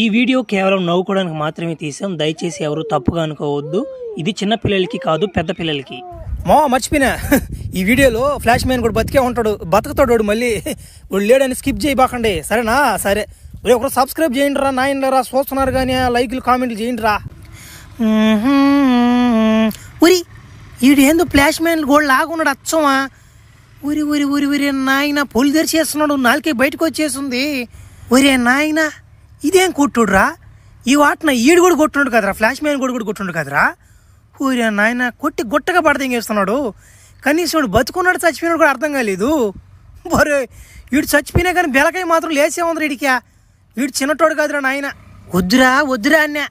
ఈ వీడియో కేవలం నవ్వుకోవడానికి మాత్రమే తీసాం. దయచేసి ఎవరు తప్పుగా అనుకోవద్దు. ఇది చిన్న పిల్లలకి కాదు, పెద్ద పిల్లలకి. మర్చిపోయినా ఈ వీడియోలో ఫ్లాష్ మ్యాన్ కూడా బతికే ఉంటాడు, బతుకుతాడు మళ్ళీ. వాడు లేడని స్కిప్ చేయబాకండి, సరేనా? సరే, ఒకరు సబ్స్క్రైబ్ చేయండి రా నాయనరా, చూస్తున్నారు కానీ లైక్లు కామెంట్లు చేయండి రా. ఉరి వీడు ఏందో ఫ్లాష్ మ్యాన్ కూడా లాగున్నాడు అచ్చమా. ఉరి ఉరి ఉరి ఉరి నాయన పొలి తెరిచేస్తున్నాడు, నాలుకే బయటకు వచ్చేసింది. ఒరే నాయన ఇదేం కొట్టుడురా, ఈ వాటిన ఈడు కూడా కొట్టున్నాడు కదరా, ఫ్లాష్ మ్యాన్ కూడా కొట్టున్నాడు కదరా. ఊరే నాయన కొట్టి గుట్టగా పడతాంగేస్తున్నాడు. కనీసం వీడు బతుకున్నాడు చచ్చిపోయినాడు కూడా అర్థం కాలేదు. బరే వీడు చచ్చిపోయినా కానీ బెలకాయ మాత్రం లేసే ఉంది వీడికి. వీడు చిన్నటోడు కాదురా నాయన. వద్దురా వద్దురా అన్న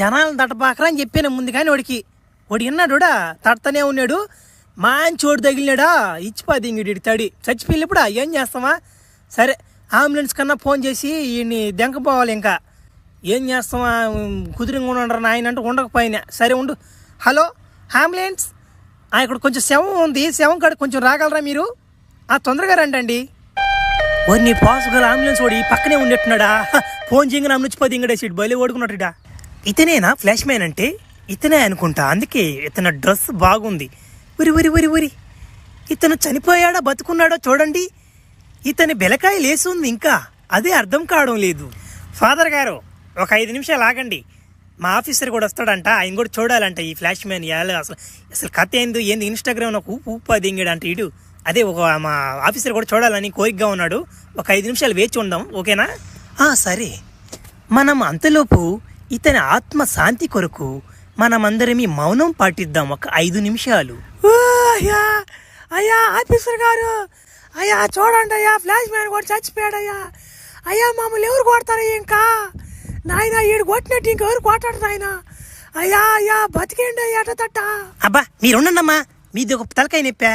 జనాలను తట్టపాకరా అని చెప్పాను ముందు, కానీ వాడికి విన్నాడుడా తడతనే ఉన్నాడు. మంచి ఓడి తగిలినాడా ఇచ్చిపోద్ది ఇంక తడి చచ్చిపోయినప్పుడు ఏం చేస్తామా. సరే అంబులెన్స్ కన్నా ఫోన్ చేసి వీడిని దెంకపోవాలి. ఇంకా ఏం చేస్తామా, కుదిరింగా ఉండరు నాయన అంటే ఉండకపోయినా. సరే ఉండు. హలో అంబులెన్స్, ఇక్కడ కొంచెం శవం ఉంది, శవం కాడ కొంచెం రాగలరా మీరు? తొందరగా రండి. నీ పాసుగల అంబులెన్స్ వాడు ఈ పక్కనే ఉండేట్టున్నాడా. ఫోన్ చేయగానే అమ్ముచ్చిపోతే ఇంకడే సీట్ బయలు ఓడుకున్నట్టుడా. ఇతనేనా ఫ్లాష్ మ్యాన్ అంటే? ఇతనే అనుకుంటా, అందుకే ఇతని డ్రెస్ బాగుంది. ఉరి ఉరి ఉరి ఉరి ఇతను చనిపోయాడా బతుకున్నాడో చూడండి. ఇతని బెలకాయ లేసుంది ఇంకా, అదే అర్థం కావడం లేదు. ఫాదర్ గారు ఒక 5 నిమిషాలు ఆగండి, మా ఆఫీసర్ కూడా వస్తాడంట, ఆయన కూడా చూడాలంట ఈ ఫ్లాష్ మ్యాన్. అసలు కథ ఏంది ఇన్స్టాగ్రామ్ నాకు ఊపు దింగాడు అంటే ఇడు. అదే మా ఆఫీసర్ కూడా చూడాలని కోరికగా ఉన్నాడు. ఒక 5 నిమిషాలు వేచి ఉందాం, ఓకేనా? సరే. మనం అంతలోపు ఇతని ఆత్మ శాంతి కొరకు మనమందరం మౌనం పాటిద్దాం ఒక 5 నిమిషాలు. అయ్యా ఆఫీసర్ గారు, అయ్యా చూడండి అయ్యా, ఫ్లాష్ మ్యాన్ కూడా చచ్చిపోయాడయ్యా. అయ్యా మమ్మల్ని ఎవరు కొడతారయ్యా? ఇంకా నాయన ఈడు కొట్టినట్టు ఇంకెవరు కొట్టాడు నాయన. అయ్యా అయ్యా బతికేండి అయ్యా తట్ట. అబ్బా మీరుండమ్మా, మీది ఒక తలకాయ నొప్పా.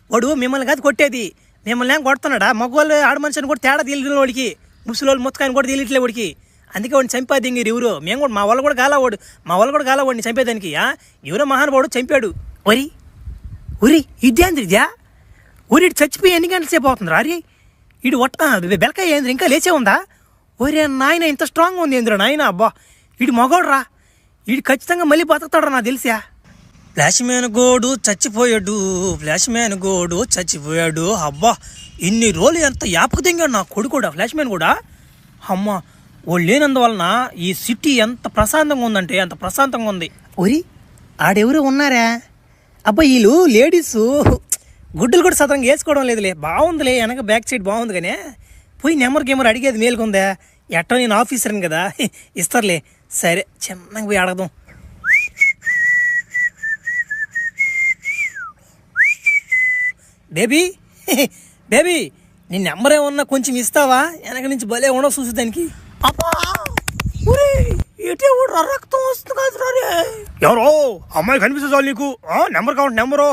వాడు మిమ్మల్ని కాదు కొట్టేది, మిమ్మల్ని ఏం కొడుతున్నాడా? మగవాళ్ళు ఆడ మనుషుని కూడా తేడా తెలియని వాడికి, ముసలోళ్ళు ముత్తకాయని కూడా తెలియట్లే వాడికి. అందుకే వాడిని చంపేది ఇంక ఎవరు. మేము కూడా మా వాళ్ళు కూడా గాలవాడిని చంపేదానికి. ఎవరో మహానుభావుడు చంపాడు. ఒరి ఉరి ఇదేంద్రిద్యా, ఊరి చచ్చిపోయి ఎన్ని గంటల సేపు అవుతుందిరా? అరే ఇడు బెలకాయ ఏంద్ర ఇంకా లేచే ఉందా? ఒరే నాయన ఇంత స్ట్రాంగ్ ఉంది ఏంద్ర నాయన. అబ్బా వీడు మగోడు రా, వీడు ఖచ్చితంగా మళ్ళీ బతుకుతాడు నాకు తెలిసా. ఫ్లాష్ మ్యాన్ గోడు చచ్చిపోయాడు, ఫ్లాష్ మ్యాన్ గోడు చచ్చిపోయాడు. అబ్బా ఇన్ని రోజులు ఎంత యాపకు తింగాడు నా కొడుకు ఫ్లాష్ మ్యాన్ కూడా. అమ్మ వాళ్ళు లేనందువలన ఈ సిటీ ఎంత ప్రశాంతంగా ఉందంటే అంత ప్రశాంతంగా ఉంది. ఒరి ఆడెవరు ఉన్నారా? అబ్బా వీళ్ళు లేడీస్ గుడ్డలు కూడా సతంగా వేసుకోవడం లేదులే. బాగుందిలే, వెనక బ్యాక్ సైడ్ బాగుంది. కానీ పోయి నెంబర్ అడిగేది మేలుకుందా? ఎట్టో నేను ఆఫీసర్ని కదా, ఇస్తారులే. సరే చిన్నగా పోయి అడగదాం. బేబీ బేబీ నీ నెంబర్ ఏమన్నా కొంచెం ఇస్తావా? వెనక నుంచి భలే ఉండవు చూసి దానికి. రక్తం వస్తుంది కాదు. ఎవరో అమ్మాయి కనిపిస్తే చాలు నీకు నెంబర్ కావాలి. నెంబరు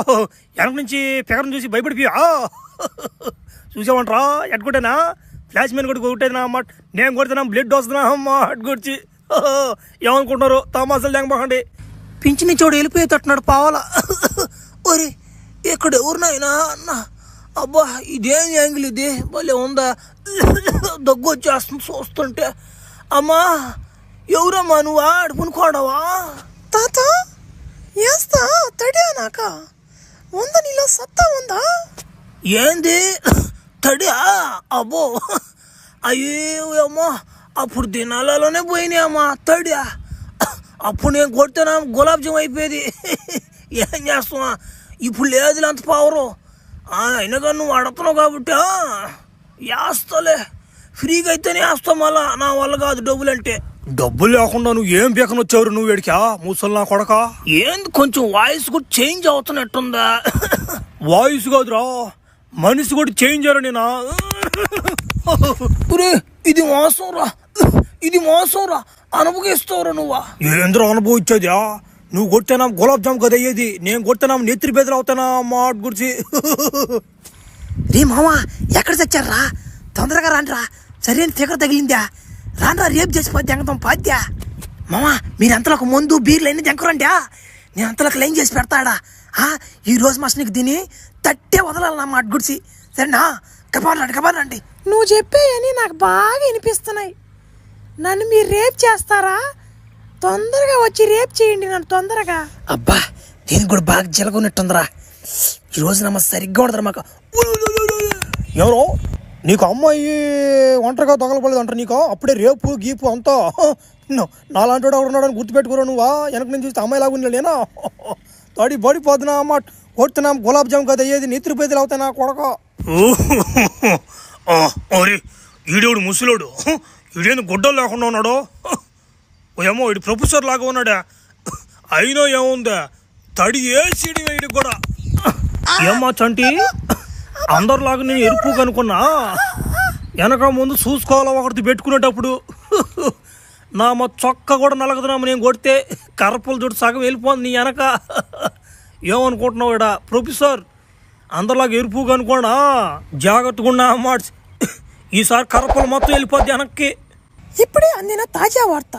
వెనక నుంచి ఫిగర్ని చూసి భయపడిపోయా చూసామంటారా? ఎట్టుకుంటేనా ఫ్లాష్ మ్యాన్ కూడా కొట్టేదినా అమ్మ, నేను కొడుతున్నా బ్లడ్ వస్తున్నా అమ్మ అట్టుకొచ్చి. ఏమనుకుంటున్నారు తమాసాలు లేకపోకండి. పింఛని చోడు వెళ్ళిపోయేటట్టున్నాడు పావాలా. ఒరే ఇక్కడ ఎవరినైనా అన్న. అబ్బా ఇదేం యాంగిల్ ఇది, భలే ఉందా? దగ్గు వచ్చేస్తుంది చూస్తుంటే. అమ్మా ఎవరమ్మా నువ్వు? అడుపునుకోడవా తాత? ఏస్తా తడి నాక ఉందా, నీలో సత్తా ఉందా? ఏంది తడియా? అబ్బో అయ్యో అమ్మా, అప్పుడు దినాలలోనే పోయినాయి అమ్మా తడియా. అప్పుడు నేను కొడితేనా గులాబ్ జామ్ అయిపోయేది. ఏం చేస్తావా, ఇప్పుడు లేదు అంత పవరు. అయినా కానీ నువ్వు అడుగుతున్నావు కాబట్టి వేస్తాలే, ఫ్రీగా అయితేనే వేస్తావు. మళ్ళా నా వల్ల కాదు డబ్బులు అంటే. డబ్బులు లేకుండా నువ్వు ఏం పీకని వచ్చావు నువ్వు ఎడికా ముసల్లా కొడక? ఏంది కొంచెం వాయిస్ కూడా చేంజ్ అవుతున్నట్టుందా? వాయిస్ కాదురా, మనిషి కూడా చేంజ్ అయ్యారు నేనా. ఇది మోసం రా, ఇది మోసం రా, అనుభవిస్తావురా నువ్వా? ఏంద్ర అనుభవించేదా? నువ్వు కొట్టానా గులాబ్ జామ్ కదా అయ్యేది, నేను కొట్టానా నెత్తిరి బెదలు అవుతానా మాట గురించి. రే మామా ఎక్కడ చచ్చారా? తొందరగా రాండ్రా, సరైన ఫిగర్ తగిలిందా? రాండ్రా, రేపు చేసిపోద్ది దెంగతాం పాద్యా. మామా మీరు అంతలోకి ముందు బీర్లు అన్నీ దెంకరండా, నేను అంతలోకి లైన్ చేసి పెడతాడా. ఈ రోజు మాస్టర్కి దీన్ని తట్టే వదలాలన్నా మాట గుడిసి. సరేనా? కబారండి. నువ్వు చెప్పేయని నాకు బాగా వినిపిస్తున్నాయి. నన్ను మీరు రేప్ చేస్తారా? తొందరగా వచ్చి రేప్ చేయండి నన్ను తొందరగా. అబ్బా దీనికి కూడా బాగా జలగొన్నట్టుందిరా. ఈరోజు నమ్మ సరిగ్గా ఉండదు మాకు. ఎవరో నీకు అమ్మాయి ఒంటరిగా తగలబడలేదు అంటారు, నీకు అప్పుడే రేపు గీపు అంతా నాలాంటి వాడు ఉన్నాడని గుర్తుపెట్టుకోరా నువ్వా? వెనక నుంచి చూస్తే అమ్మాయి లాగా ఉండలేనా? తడి పడిపోతున్నా అమ్మ కొడుతున్నాం, గులాబ్ జామ్ కదా అయ్యేది, నెత్తురు పేదలు అవుతాయి నా కొడక. అరే ఈడేవుడు ముసలోడు, ఈడేందు గుడ్డలు లేకుండా ఉన్నాడు. ఏమో ఇడు ప్రొఫెసర్ లాగా ఉన్నాడా? అయినా ఏముందా తడి వేసిడి వీడికి కూడా. ఏమ్మా చంటి, అందరిలాగా నేను ఎరుపు కనుకున్నా, వెనక ముందు చూసుకోవాలా ఒకటి పెట్టుకునేటప్పుడు. నా మా చొక్క కూడా నలగదున్నాము నేను కొడితే, కర్రపుల చుట్టూ సగం వెళ్ళిపోతుంది నీ వెనక. ఏమనుకుంటున్నావు ఇడా ప్రొఫెసర్? అందరిలాగా ఎరుపు కనుకోండా, జాగ్రత్తగా ఉన్నా అమ్మా. ఈసారి కర్రపులు మొత్తం వెళ్ళిపోద్ది వెనక్కి. ఇప్పుడే అందిన తాజా వార్త,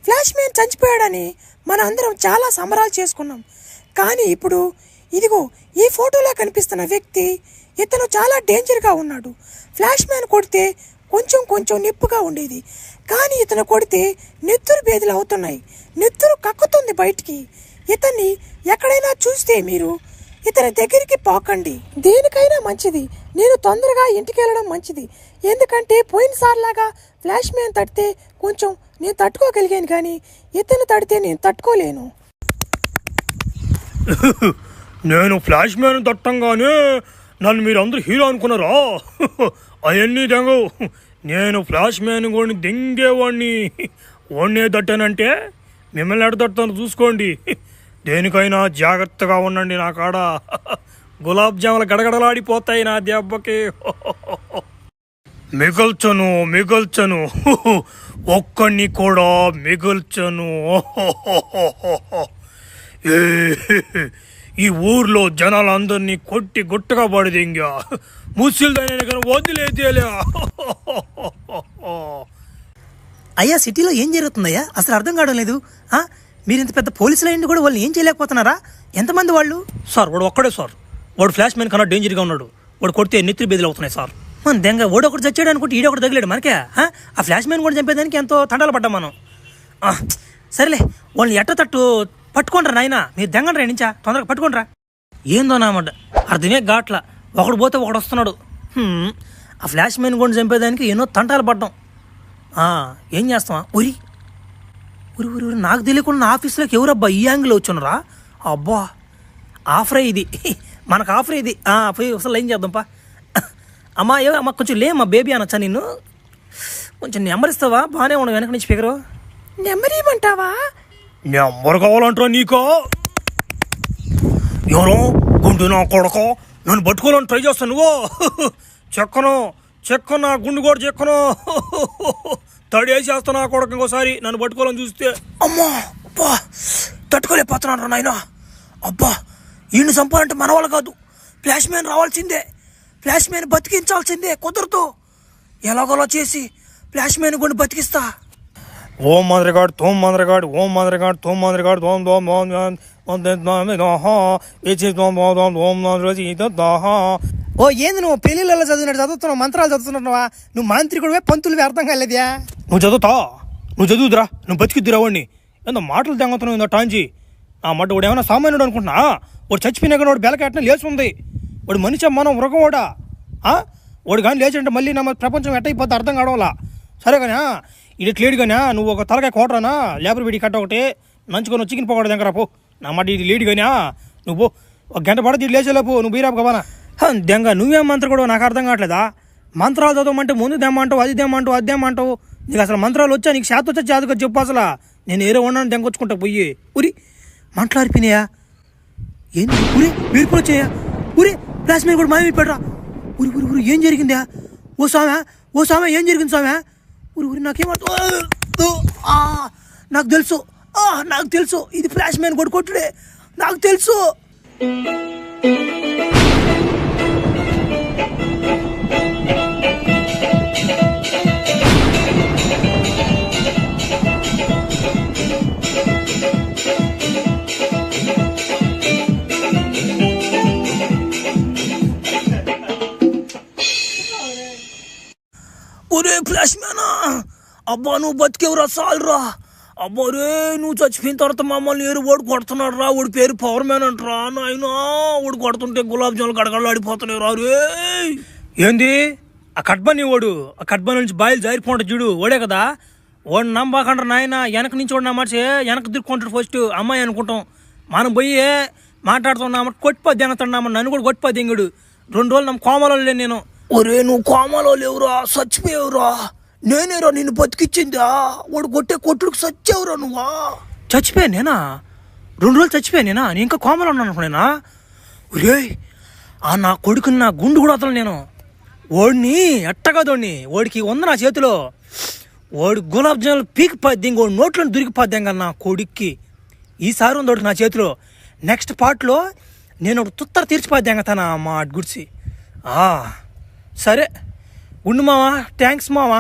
ఫ్లాష్ మ్యాన్ చచ్చిపోయాడని మన అందరం చాలా సంబరాలు చేసుకున్నాం. కానీ ఇప్పుడు ఇదిగో ఈ ఫోటోలో కనిపిస్తున్న వ్యక్తి, ఇతను చాలా డేంజర్గా ఉన్నాడు. ఫ్లాష్ మ్యాన్ కొడితే కొంచెం కొంచెం నిప్పుగా ఉండేది, కానీ ఇతను కొడితే నెత్తురు బేదలు అవుతున్నాయి, నెత్తురు కక్కుతుంది బయటికి. ఇతన్ని ఎక్కడైనా చూస్తే మీరు ఇతని దగ్గరికి పోకండి. దేనికైనా మంచిది నేను తొందరగా ఇంటికి వెళ్ళడం మంచిది. ఎందుకంటే పోయినసార్లాగా ఫ్లాష్ మ్యాన్ తడితే కొంచెం నేను తట్టుకోగలిగాను, కానీ ఇతను తడితే నేను తట్టుకోలేను. నేను ఫ్లాష్ మ్యాన్ తట్టంగానే నన్ను మీరు అందరూ హీరో అనుకున్నారా? అవన్నీ దెంగవు. నేను ఫ్లాష్ మ్యాన్ కూడా దెంగేవాడిని. వాడినే తట్టానంటే మిమ్మల్ని ఎడ తట్టాను చూసుకోండి. దేనికైనా జాగ్రత్తగా ఉండండి. నా కాడ గులాబ్ జాములు గడగడలాడిపోతాయి నా దెబ్బకి. మిగల్చను ఒక్కడిని కూడా మిగల్చను. ఈ ఊర్లో జనాలందరినీ కొట్టి గుట్టగా పడిదింగా, ముసిల్దైనా కానీ వదిలేదేలే. అయ్యా సిటీలో ఏం జరుగుతుందయ్యా అసలు అర్థం కావడం లేదు. మీరు ఇంత పెద్ద పోలీసులు అయ్యింది కూడా వాళ్ళు ఏం చేయలేకపోతున్నారా? ఎంతమంది వాళ్ళు? సార్ వాడు ఒక్కడే సార్. వాడు ఫ్లాష్ మ్యాన్ కన్నా డేంజర్గా ఉన్నాడు. వాడు కొడితే నెత్తురు బెదిలు అవుతున్నాయి సార్. మన దెంగ ఓడొకటి చచ్చాడు అనుకుంటే ఈడొకటి తగిలాడు మనకే. ఆ ఫ్లాష్ మ్యాన్ కూడా చంపేదానికి ఎంతో తండాలు పడ్డాం మనం. సరేలే వాళ్ళని ఎట్ట తట్టు పట్టుకోండ్రా నాయన, మీరు దెంగండ్రా నుంచా తొందరగా పట్టుకోండ్రా. ఏందో నామాట అర్థమే గాట్లా. ఒకడు పోతే ఒకడు వస్తున్నాడు. ఆ ఫ్లాష్ మ్యాన్ కూడా చంపేదానికి ఎన్నో తంటాలు పడ్డాం. ఏం చేస్తావా? ఉరి ఉరి ఉరి ఉరి నాకు తెలియకుండా ఆఫీస్లోకి ఎవరబ్బా ఈ యాంగిల్ వచ్చున్నారా? అబ్బా ఆఫరే ఇది, మనకు ఆఫరే ఇది. పోయి అసలు ఏం చేద్దాంపా. అమ్మా అమ్మ కొంచెం లేమ్మా బేబీ అనొచ్చా నిన్ను? కొంచెం నెంబర్ ఇస్తావా? బాగానే ఉండవు వెనక నుంచి స్పీకరు. నెంబర్ ఇవ్వమంటావా? నెంబర్ కావాలంటారా నీకో? ఎవరో గుండు నా కొడకో నన్ను పట్టుకోవాలని ట్రై చేస్తాను నువ్వు. చెక్కను గుండు కూడా చెక్కను తడేసేస్తా నా కొడక. ఇంకోసారి నన్ను పట్టుకోవాలని చూస్తే అమ్మా అబ్బా తట్టుకోలేకపోతున్నాను నాయన. అబ్బా ఈయన్ని చంపాలంటే మన వాళ్ళు కాదు, ఫ్లాష్ మ్యాన్ రావాల్సిందే. ఫ్లాష్ మ్యాన్ బతికించాల్సిందే. కుదరదు, ఎలాగోలా చేసి ఫ్లాష్ మ్యాన్ కూడా బతికిస్తా. ఓం మంత్రగాడు తోం మంత్రగాడు ఓం మంత్రగాడు తోం మంత్రగాడు తోం తోం ఓ ఏంది నువ్వు పెళ్ళిళ్ళలో చదివినట్టు చదువుతున్నావు, మంత్రాలు చదువుతున్నావా? నువ్వు మాంత్రికుడివే, పంతులు అర్థం కాలేదా? నువ్వు చదువుతురా, నువ్వు బతికిద్దురా వాడిని. ఏందో మాటలు తెంగుతున్నావు ఇందో టాంచి. మడ్డ వాడు ఏమైనా సామాన్యుడు అనుకుంటున్నా? వాడు చచ్చిపోయినా కానీ వాడు బెలకెట్టిన లేచి ఉంది. వాడు మనిషి మనం మృగవాడా? వాడు కానీ లేచంటే మళ్ళీ నా ప్రపంచం ఎట్టయిపోద్ది అర్థం కావడంలా. సరే కానీ ఇటు లేడు కానీ నువ్వు ఒక తలకాయ కోటరానా లేబర్ వీడి కట్ట ఒకటి నంచుకొని చికెన్ పకోడా దగ్గర పో. నా మాట ఇది లేడు కానీ నువ్వు ఒక గంట పడితే ఇటు లేచేలేపు. నువ్వు బీరాపు కబానా దెంగ. నువ్వేం మంత్రం కూడా నాకు అర్థం కావట్లేదా? మంత్రాలు చదవమంటే ముందు దెమ్మంటావు, అది దెమ్మంటావు. నీకు అసలు మంత్రాలు వచ్చా? నీకు శాతం వచ్చా జాతకు చెప్పు. అసలు నేను ఏదో ఉన్నాను దెంగొచ్చుకుంటా పోయి. ఉరి మాట్లాడిపోయినాయా? ఏంది ఉరి మీరు కూడా వచ్చాయా? ఉరి ఫ్లాష్ మ్యాన్ కూడా మాయమైపోయాడురా. ఉరి ఉరి ఉరి ఏం జరిగిందా? ఓ స్వామి ఏం జరిగింది స్వామి? ఉరి ఉరి నాకేమర్థం? నాకు తెలుసు ఇది ఫ్లాష్ మ్యాన్ కూడా కొట్టుడే, నాకు తెలుసు. ఒరే ఫ్లాష్ మ్యానా, అబ్బా నువ్వు బతికేవురా చాలురా. అబ్బా రే నువ్వు చచ్చిపోయిన తర్వాత మమ్మల్ని ఓడి కొడుతున్నాడు రా. ఓడి పేరు పవర్ మ్యాన్ అంటరా నాయనా. ఓడి కొడుతుంటే గులాబ్ జాములు గడగడలు ఆడిపోతున్నాయి రా రే. ఏంది ఆ కట్బని ఓడు, ఆ కట్బని నుంచి బాయిలు జారిపోంట చూడు ఓడే కదా. ఓడి నమ్మకండ్రా నాయన. వెనక నుంచి ఓడి నమ్మచ్చే వెనక దిక్కుంటాడు ఫస్ట్ అమ్మాయి అనుకుంటాం. మనం పోయి మాట్లాడుతున్నామట కొట్టిపోద్ది అంగతున్నామని నన్ను కూడా కొట్టిపోద్ది ఇంగుడు. 2 రోజులు నమ్మ కోమలో లేను నేను. ఒరే నువ్వు కోమాలో లేవురా, చచ్చిపోయావురా. నేనేరా నిన్ను బతికిచ్చిందా. వాడు కొట్టుడికి చచ్చావురా నువ్వా. చచ్చిపోయాను నేనా? 2 రోజులు చచ్చిపోయాను నేనా? నేను ఇంకా కోమలో ఉన్నాను అనుకునేనా? ఒరే ఆ నా కొడుకుని నా గుండు కూడా వదలను నేను. ఓడిని ఎట్టగదోడిని ఓడికి ఉంది నా చేతిలో. ఓడి గులాబ్ జాములు పీకిపోద్ది ఇంకోటి నోట్లో దొరికిపోద్ది ఇంకా నా కొడుక్కి. ఈసారి ఉంది ఒకటి నా చేతిలో. నెక్స్ట్ పార్ట్లో నేను ఒక తుత్తర తీర్చిపోద్ది ఇంకా తన మా గుడిసి. సరే ఉండు మావా, థ్యాంక్స్ మావా.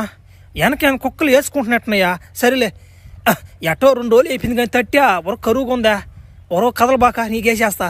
వెనక కుక్కలు వేసుకుంటున్నట్టున్నాయా? సరేలే ఎటో 2 రోజులు అయిపోయింది కానీ తట్టా ఒర కరువుగా ఉందా. ఒరో కదలబాక నీకేసేస్తా.